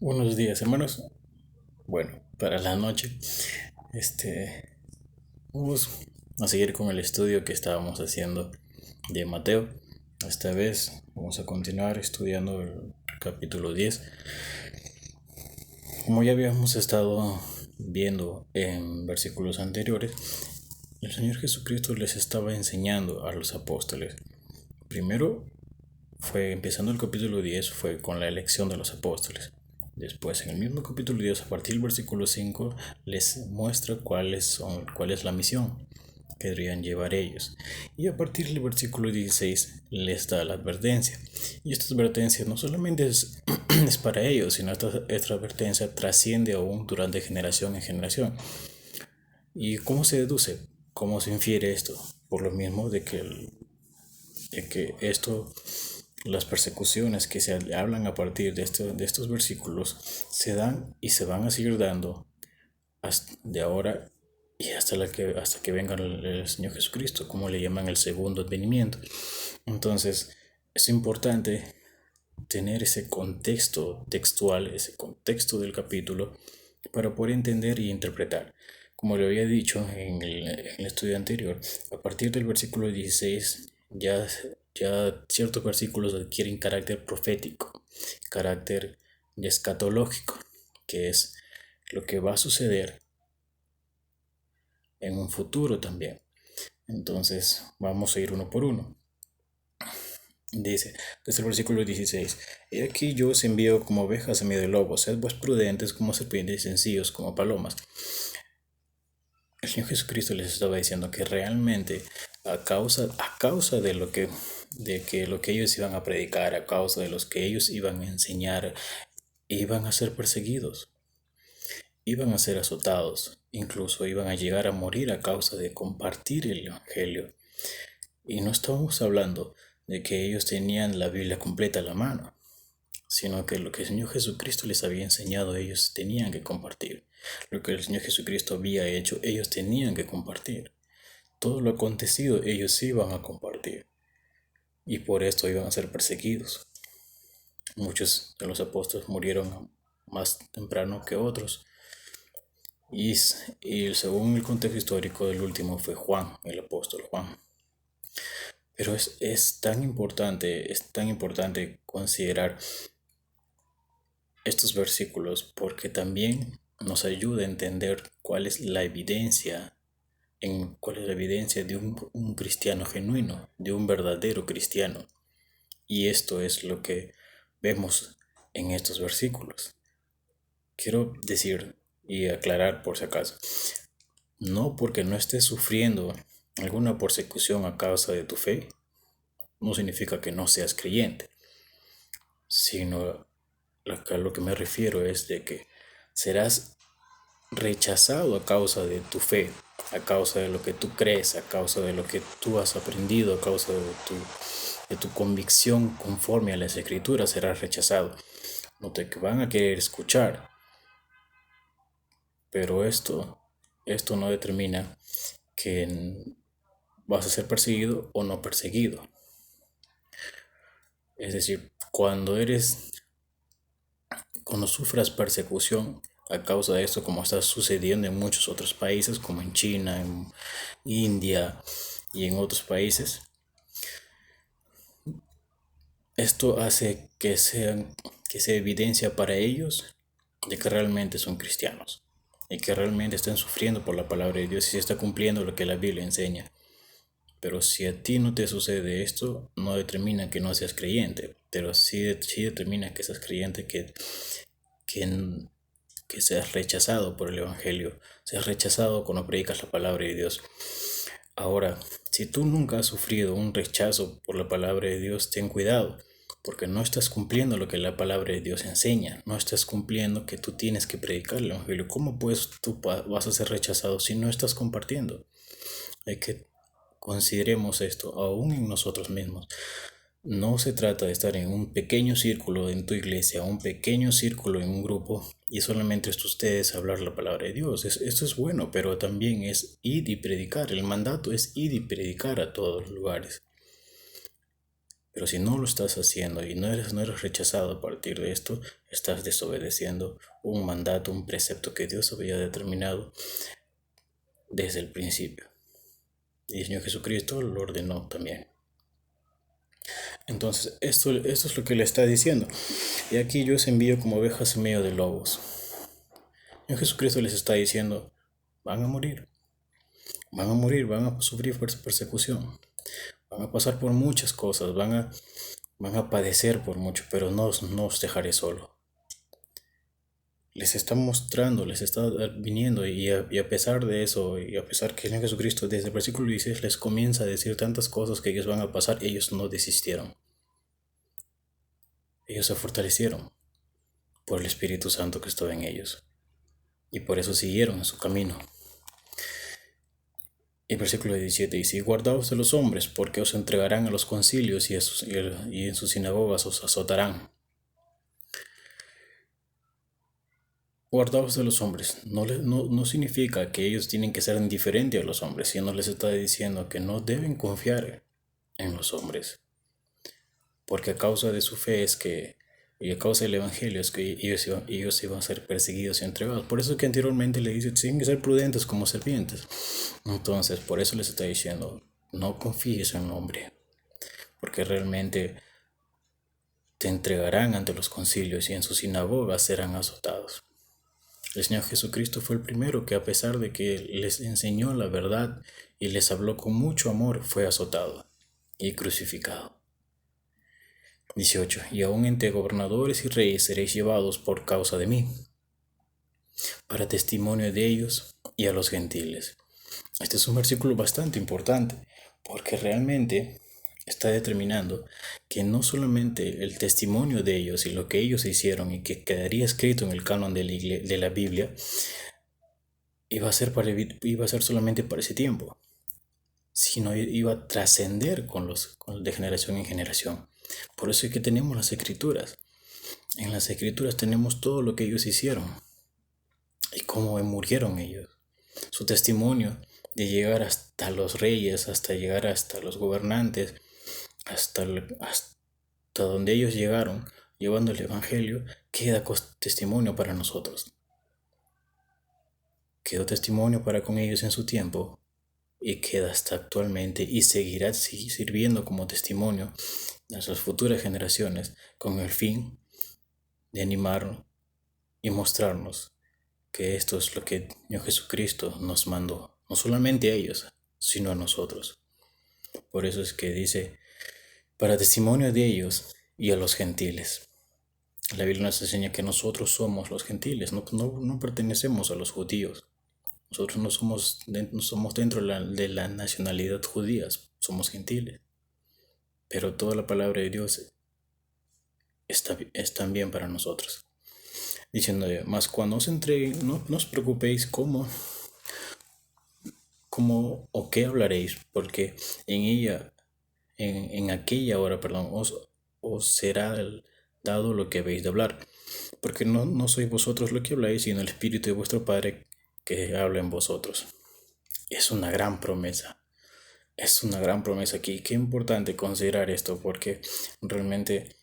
Buenos días, hermanos. Bueno, para la noche, este, vamos a seguir con el estudio que estábamos haciendo de Mateo. Esta vez vamos a continuar estudiando el capítulo 10. Como ya habíamos estado viendo en versículos anteriores, el Señor Jesucristo les estaba enseñando a los apóstoles. Primero fue empezando el capítulo 10, fue con la elección de los apóstoles. Después, en el mismo capítulo 10, a partir del versículo 5, les muestra cuál es la misión que deberían llevar ellos. Y a partir del versículo 16 les da la advertencia. Y esta advertencia no solamente es para ellos, sino esta advertencia trasciende aún durante generación en generación. ¿Y cómo se deduce? ¿Cómo se infiere esto? Por lo mismo de que esto, las persecuciones que se hablan a partir de estos versículos se dan y se van a seguir dando hasta de ahora y hasta que venga el Señor Jesucristo, como le llaman el segundo advenimiento. Entonces es importante tener ese contexto textual, ese contexto del capítulo para poder entender y interpretar. Como le había dicho en el estudio anterior, a partir del versículo 16 ya ciertos versículos adquieren carácter profético, carácter escatológico, que es lo que va a suceder en un futuro también. Entonces vamos a ir uno por uno. Dice, desde el versículo 16, He aquí yo os envío como ovejas en medio de lobos, sed pues prudentes como serpientes y sencillos como palomas. El Señor Jesucristo les estaba diciendo que realmente a causa de lo que ellos iban a predicar, a causa de los que ellos iban a enseñar, iban a ser perseguidos, iban a ser azotados, incluso iban a llegar a morir a causa de compartir el Evangelio. Y no estamos hablando de que ellos tenían la Biblia completa a la mano, sino que lo que el Señor Jesucristo les había enseñado ellos tenían que compartir. Lo que el Señor Jesucristo había hecho ellos tenían que compartir. Todo lo acontecido ellos iban a compartir y por esto iban a ser perseguidos. Muchos de los apóstoles murieron más temprano que otros y según el contexto histórico del último fue Juan, el apóstol Juan. Pero es tan importante considerar estos versículos porque también nos ayuda a entender cuál es la evidencia de un cristiano genuino, de un verdadero cristiano. Y esto es lo que vemos en estos versículos. Quiero decir y aclarar por si acaso, no porque no estés sufriendo alguna persecución a causa de tu fe, no significa que no seas creyente, sino a lo que me refiero es de que serás rechazado a causa de tu fe, a causa de lo que tú crees, a causa de lo que tú has aprendido, a causa de tu convicción conforme a las escrituras, serás rechazado. No te van a querer escuchar, pero esto no determina que vas a ser perseguido o no perseguido. Es decir, cuando sufras persecución a causa de esto, como está sucediendo en muchos otros países, como en China, en India y en otros países, esto hace que sea evidencia para ellos de que realmente son cristianos y que realmente están sufriendo por la palabra de Dios y se está cumpliendo lo que la Biblia enseña. Pero si a ti no te sucede esto, no determina que no seas creyente, pero sí determina que seas creyente, que, que seas rechazado por el Evangelio, seas rechazado cuando predicas la palabra de Dios. Ahora, si tú nunca has sufrido un rechazo por la palabra de Dios, ten cuidado, porque no estás cumpliendo lo que la palabra de Dios enseña, no estás cumpliendo que tú tienes que predicar el Evangelio. ¿Cómo pues tú vas a ser rechazado si no estás compartiendo? Hay que consideremos esto aún en nosotros mismos. No se trata de estar en un pequeño círculo en tu iglesia, un pequeño círculo en un grupo y solamente es ustedes hablar la palabra de Dios. Esto es bueno, pero también es ir y predicar. El mandato es ir y predicar a todos los lugares. Pero si no lo estás haciendo y no eres rechazado a partir de esto, estás desobedeciendo un mandato, un precepto que Dios había determinado desde el principio. Y el Señor Jesucristo lo ordenó también. Entonces, esto es lo que le está diciendo. Y aquí yo os envío como ovejas en medio de lobos. El Señor Jesucristo les está diciendo, van a morir, van a sufrir persecución, van a pasar por muchas cosas, van a padecer por mucho, pero no os dejaré solo. Les está mostrando, les está viniendo y a pesar de eso, y a pesar que el Señor Jesucristo desde el versículo 16 les comienza a decir tantas cosas que ellos van a pasar, ellos no desistieron. Ellos se fortalecieron por el Espíritu Santo que estaba en ellos y por eso siguieron en su camino. Y versículo 17 dice, guardaos de los hombres, porque os entregarán a los concilios y en sus sinagogas os azotarán. Guardaos de los hombres. No significa que ellos tienen que ser indiferentes a los hombres, sino les está diciendo que no deben confiar en los hombres. Porque a causa de su fe y a causa del evangelio es que ellos iban a ser perseguidos y entregados. Por eso es que anteriormente le dice, tienen que ser prudentes como serpientes. Entonces, por eso les está diciendo, no confíes en el hombre, porque realmente te entregarán ante los concilios y en sus sinagogas serán azotados. El Señor Jesucristo fue el primero que, a pesar de que les enseñó la verdad y les habló con mucho amor, fue azotado y crucificado. 18. Y aún entre gobernadores y reyes seréis llevados por causa de mí, para testimonio de ellos y a los gentiles. Este es un versículo bastante importante, porque realmente está determinando que no solamente el testimonio de ellos y lo que ellos hicieron y que quedaría escrito en el canon de la Biblia, iba a ser solamente para ese tiempo, sino iba a trascender de generación en generación. Por eso es que tenemos las escrituras. En las escrituras tenemos todo lo que ellos hicieron y cómo murieron ellos. Su testimonio de llegar hasta los reyes, hasta llegar hasta los gobernantes, hasta donde ellos llegaron, llevando el evangelio, queda testimonio para nosotros. Quedó testimonio para con ellos en su tiempo y queda hasta actualmente y seguirá sirviendo como testimonio a nuestras futuras generaciones con el fin de animarnos y mostrarnos que esto es lo que Dios Jesucristo nos mandó, no solamente a ellos, sino a nosotros. Por eso es que dice, para testimonio de ellos y a los gentiles. La Biblia nos enseña que nosotros somos los gentiles, no pertenecemos a los judíos. Nosotros no somos dentro de la nacionalidad judía, somos gentiles. Pero toda la palabra de Dios es también para nosotros. Diciendo, mas cuando os entreguen, no os preocupéis cómo o qué hablaréis, porque en aquella hora, os será dado lo que habéis de hablar. Porque no sois vosotros lo que habláis, sino el Espíritu de vuestro Padre que habla en vosotros. Es una gran promesa. Es una gran promesa aquí. Qué importante considerar esto, porque realmente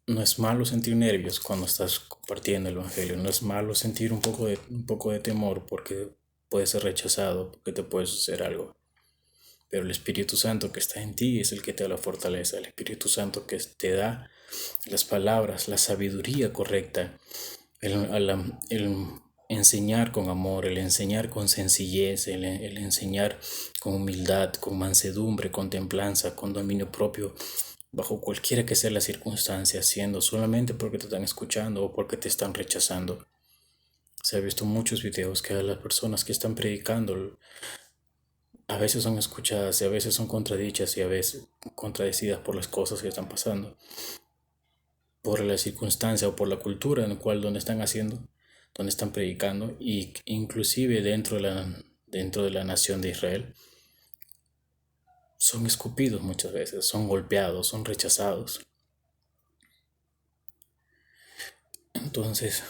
no es malo sentir nervios cuando estás compartiendo el evangelio. No es malo sentir un poco de temor porque puedes ser rechazado, porque te puede suceder algo. Pero el Espíritu Santo que está en ti es el que te da la fortaleza. El Espíritu Santo que te da las palabras, la sabiduría correcta, el enseñar con amor, el enseñar con sencillez, el enseñar con humildad, con mansedumbre, con templanza, con dominio propio, bajo cualquiera que sea la circunstancia, siendo solamente porque te están escuchando o porque te están rechazando. Se ha visto muchos videos que a las personas que están predicando a veces son escuchadas y a veces son contradichas y a veces contradecidas por las cosas que están pasando, por la circunstancia o por la cultura en la cual donde están predicando, y inclusive dentro de la nación de Israel son escupidos muchas veces, son golpeados, son rechazados. Entonces,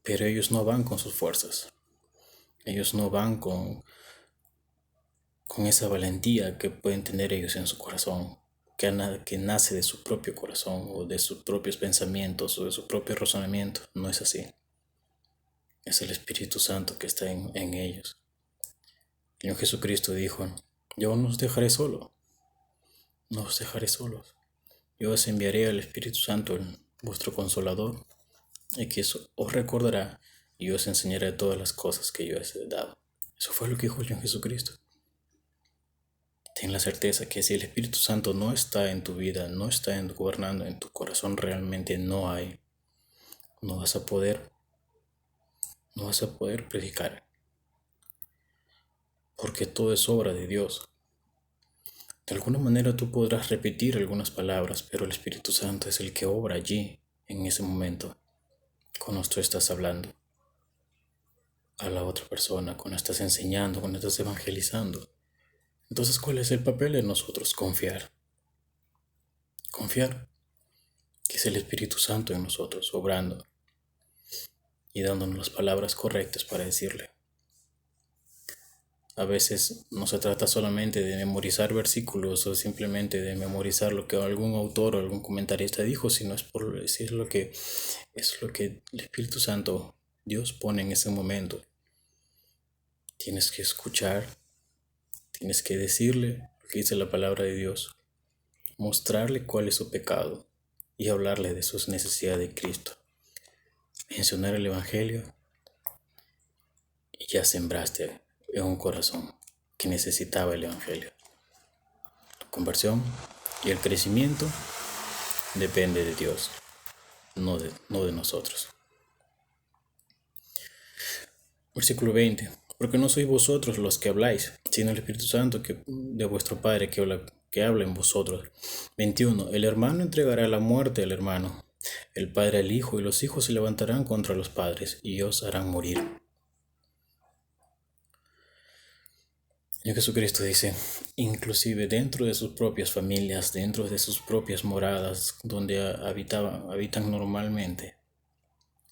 pero ellos no van con sus fuerzas, ellos no van con con esa valentía que pueden tener ellos en su corazón, que nace de su propio corazón o de sus propios pensamientos o de su propio razonamiento. No es así. Es el Espíritu Santo que está en ellos. El Señor Jesucristo dijo: yo no os dejaré solo, no os dejaré solos. Yo os enviaré al Espíritu Santo, vuestro Consolador, y que eso os recordará y os enseñaré todas las cosas que yo os he dado. Eso fue lo que dijo el Señor Jesucristo. Ten la certeza que si el Espíritu Santo no está en tu vida, no está gobernando en tu corazón, realmente no vas a poder, no vas a poder predicar, porque todo es obra de Dios. De alguna manera tú podrás repetir algunas palabras, pero el Espíritu Santo es el que obra allí, en ese momento, cuando tú estás hablando a la otra persona, cuando estás enseñando, cuando estás evangelizando. Entonces, ¿cuál es el papel de nosotros? Confiar. Confiar que es el Espíritu Santo en nosotros, obrando y dándonos las palabras correctas para decirle. A veces no se trata solamente de memorizar versículos o simplemente de memorizar lo que algún autor o algún comentarista dijo, sino es lo que el Espíritu Santo, Dios, pone en ese momento. Tienes que escuchar, tienes que decirle lo que dice la palabra de Dios, mostrarle cuál es su pecado y hablarle de sus necesidades de Cristo. Mencionar el Evangelio y ya sembraste en un corazón que necesitaba el Evangelio. Tu conversión y el crecimiento depende de Dios, no de nosotros. Versículo 20. Porque no sois vosotros los que habláis, sino el Espíritu Santo de vuestro Padre que habla en vosotros. 21. El hermano entregará la muerte al hermano, el padre al hijo, y los hijos se levantarán contra los padres y os harán morir. Y Jesucristo dice, inclusive dentro de sus propias familias, dentro de sus propias moradas, donde habitan normalmente,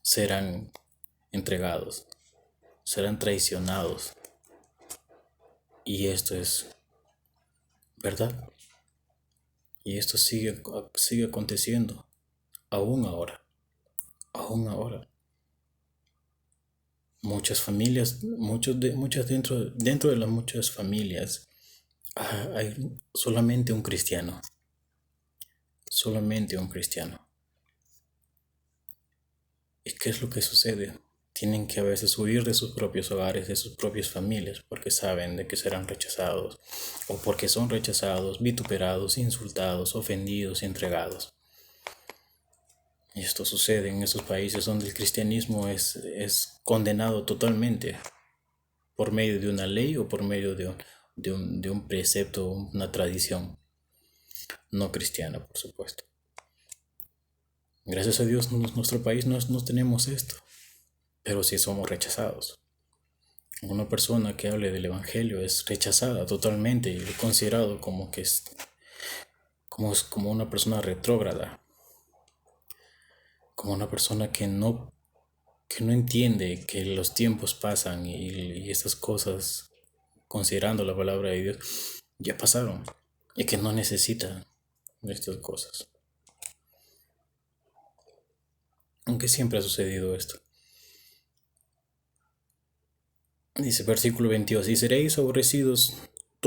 serán entregados, serán traicionados. Y esto es verdad. Y esto sigue aconteciendo, aún ahora. Muchas familias, dentro de las muchas familias, hay solamente un cristiano. Solamente un cristiano. ¿Y qué es lo que sucede? Tienen que a veces huir de sus propios hogares, de sus propias familias, porque saben de que serán rechazados, o porque son rechazados, vituperados, insultados, ofendidos y entregados. Y esto sucede en esos países donde el cristianismo es condenado totalmente por medio de una ley o por medio de un precepto, una tradición no cristiana, por supuesto. Gracias a Dios en nuestro país no tenemos esto, pero sí somos rechazados. Una persona que hable del Evangelio es rechazada totalmente y considerado como como una persona retrógrada, como una persona que no entiende que los tiempos pasan y esas cosas, considerando la palabra de Dios, ya pasaron y que no necesita de estas cosas. Aunque siempre ha sucedido esto. Dice versículo 22, y seréis aborrecidos de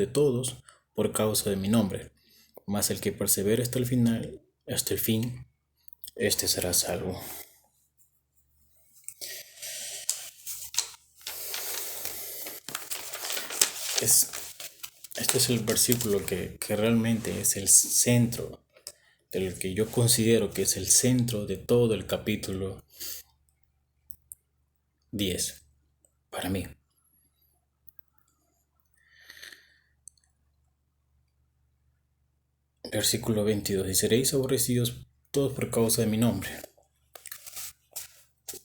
todos por causa de mi nombre, mas el que persevere hasta el final, hasta el fin, este será salvo. Este es el versículo que realmente es el centro, del que yo considero que es el centro de todo el capítulo 10, para mí. Versículo 22, y seréis aborrecidos todos por causa de mi nombre.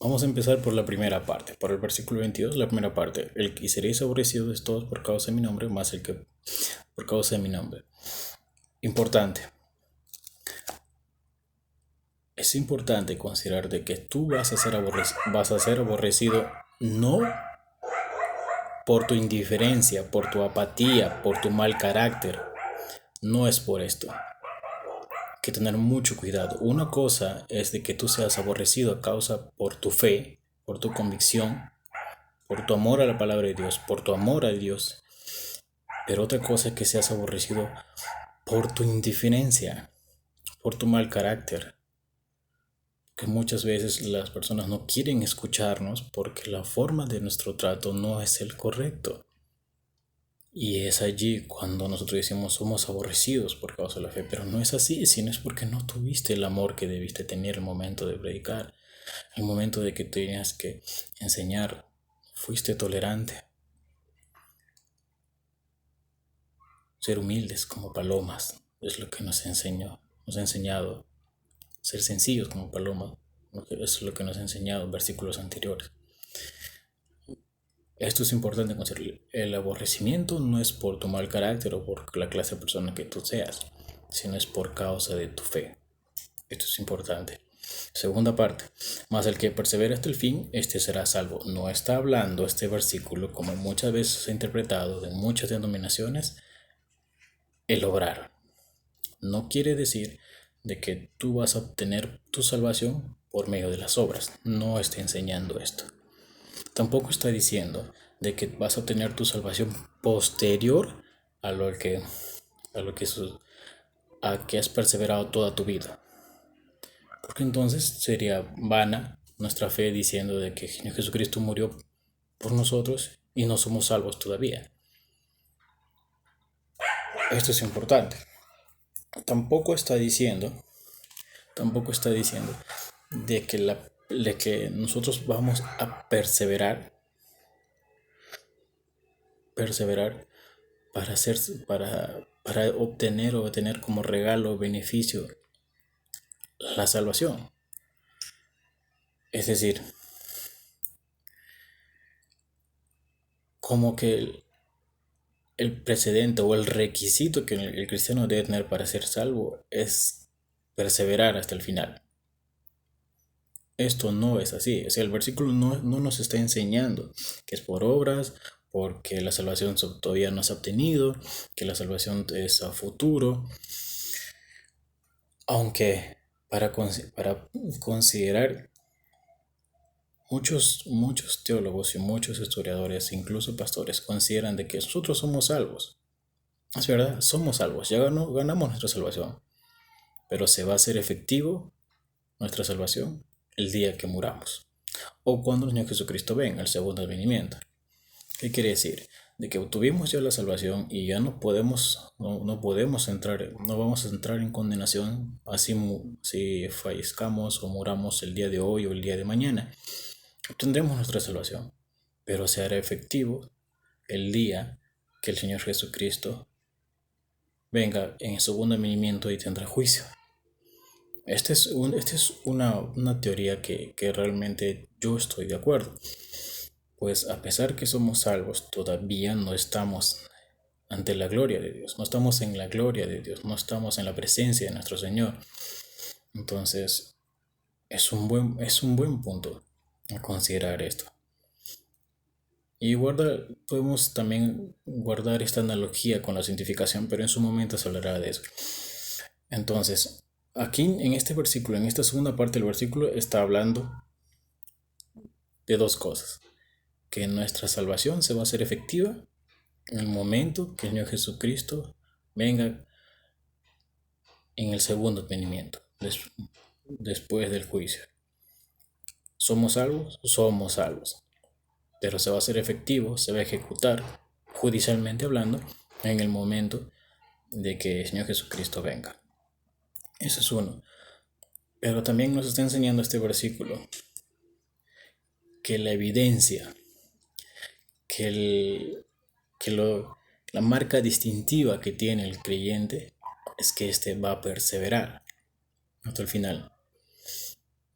Vamos a empezar por la primera parte, por el versículo 22, la primera parte. Y seréis aborrecidos todos por causa de mi nombre, más el que por causa de mi nombre. Importante. Es importante considerar de que tú vas a ser aborrecido no por tu indiferencia, por tu apatía, por tu mal carácter. No es por esto. Hay que tener mucho cuidado. Una cosa es de que tú seas aborrecido a causa por tu fe, por tu convicción, por tu amor a la palabra de Dios, por tu amor a Dios. Pero otra cosa es que seas aborrecido por tu indiferencia, por tu mal carácter. Que muchas veces las personas no quieren escucharnos porque la forma de nuestro trato no es el correcto. Y es allí cuando nosotros decimos somos aborrecidos por causa de la fe, pero no es así, sino es porque no tuviste el amor que debiste tener el momento de predicar, el momento de que tenías que enseñar, fuiste tolerante, ser humildes como palomas, es lo que nos ha enseñado, ser sencillos como palomas, es lo que nos ha enseñado en versículos anteriores. Esto es importante considerar. El aborrecimiento no es por tu mal carácter o por la clase de persona que tú seas, sino es por causa de tu fe. Esto es importante. Segunda parte, mas el que persevera hasta el fin, este será salvo. No está hablando este versículo, como muchas veces se ha interpretado de muchas denominaciones, el obrar. No quiere decir de que tú vas a obtener tu salvación por medio de las obras. No está enseñando esto. Tampoco está diciendo de que vas a obtener tu salvación posterior a lo que, a lo que, a que has perseverado toda tu vida. Porque entonces sería vana nuestra fe diciendo de que Jesucristo murió por nosotros y no somos salvos todavía. Esto es importante. Tampoco está diciendo de que nosotros vamos a perseverar para obtener o tener como regalo o beneficio la salvación. Es decir, como que el precedente o el requisito que el cristiano debe tener para ser salvo es perseverar hasta el final. Esto no es así. O sea, el versículo no nos está enseñando que es por obras, porque la salvación todavía no se ha obtenido, que la salvación es a futuro. Aunque para considerar muchos teólogos y muchos historiadores, incluso pastores, consideran de que nosotros somos salvos. Es verdad, somos salvos, ya ganamos nuestra salvación, pero se va a hacer efectivo nuestra salvación el día que muramos o cuando el Señor Jesucristo venga, el segundo advenimiento. ¿Qué quiere decir? De que tuvimos ya la salvación y ya no podemos entrar, no vamos a entrar en condenación así si fallezcamos o muramos el día de hoy o el día de mañana. Obtendremos nuestra salvación, pero se hará efectivo el día que el Señor Jesucristo venga en el segundo advenimiento y tendrá juicio. Esta es una teoría que realmente yo estoy de acuerdo. Pues a pesar que somos salvos, todavía no estamos ante la gloria de Dios, no estamos en la gloria de Dios, no estamos en la presencia de nuestro Señor. Entonces, es un buen punto a considerar esto. Y podemos también guardar esta analogía con la santificación, pero en su momento se hablará de eso. Entonces, aquí en este versículo, en esta segunda parte del versículo, está hablando de dos cosas. Que nuestra salvación se va a hacer efectiva en el momento que el Señor Jesucristo venga en el segundo advenimiento, después del juicio. ¿Somos salvos? Somos salvos. Pero se va a hacer efectivo, se va a ejecutar, judicialmente hablando, en el momento de que el Señor Jesucristo venga. Eso es uno. Pero también nos está enseñando este versículo que la evidencia, la marca distintiva que tiene el creyente es que éste va a perseverar hasta el final.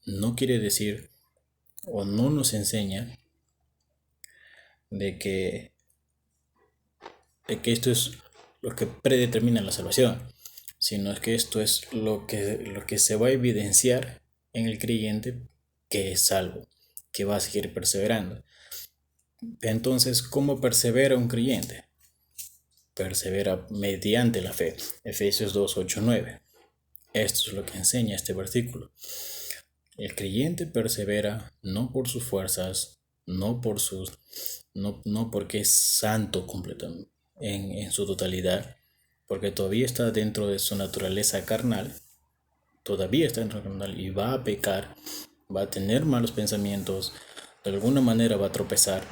No quiere decir o no nos enseña de que esto es lo que predetermina la salvación, sino es que esto es lo que se va a evidenciar en el creyente que es salvo, que va a seguir perseverando. Entonces, ¿cómo persevera un creyente? Persevera mediante la fe. Efesios 2, 8, 9. Esto es lo que enseña este versículo. El creyente persevera no por sus fuerzas, no porque es santo completamente en su totalidad, porque todavía está dentro de su naturaleza carnal, todavía está dentro de carnal y va a pecar, va a tener malos pensamientos, de alguna manera va a tropezar.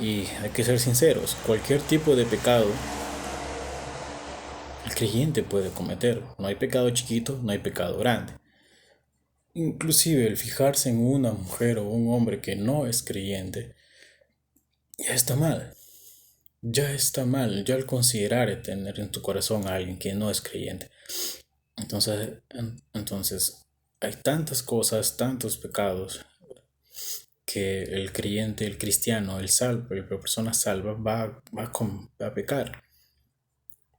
Y hay que ser sinceros, cualquier tipo de pecado el creyente puede cometer. No hay pecado chiquito, no hay pecado grande. Inclusive el fijarse en una mujer o un hombre que no es creyente, ya está mal. Ya está mal, ya al considerar tener en tu corazón a alguien que no es creyente. Entonces hay tantas cosas, tantos pecados que el creyente, el cristiano, el salvo, la persona salva va a pecar.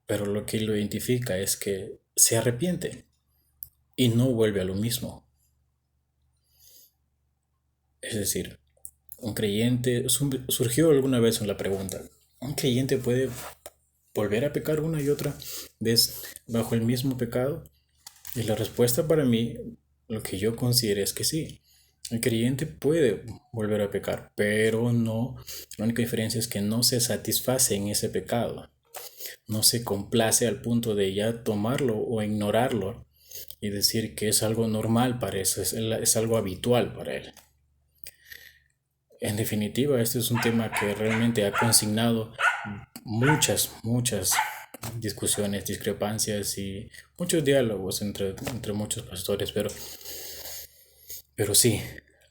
Pero lo que lo identifica es que se arrepiente y no vuelve a lo mismo. Es decir, un creyente, surgió alguna vez la pregunta, ¿un creyente puede volver a pecar una y otra vez bajo el mismo pecado? Y la respuesta para mí, lo que yo considero es que sí. El creyente puede volver a pecar, pero no, la única diferencia es que no se satisface en ese pecado, no se complace al punto de ya tomarlo o ignorarlo y decir que es algo normal para eso, es algo habitual para él. En definitiva, este es un tema que realmente ha consignado muchas discusiones, discrepancias y muchos diálogos entre muchos pastores, pero sí,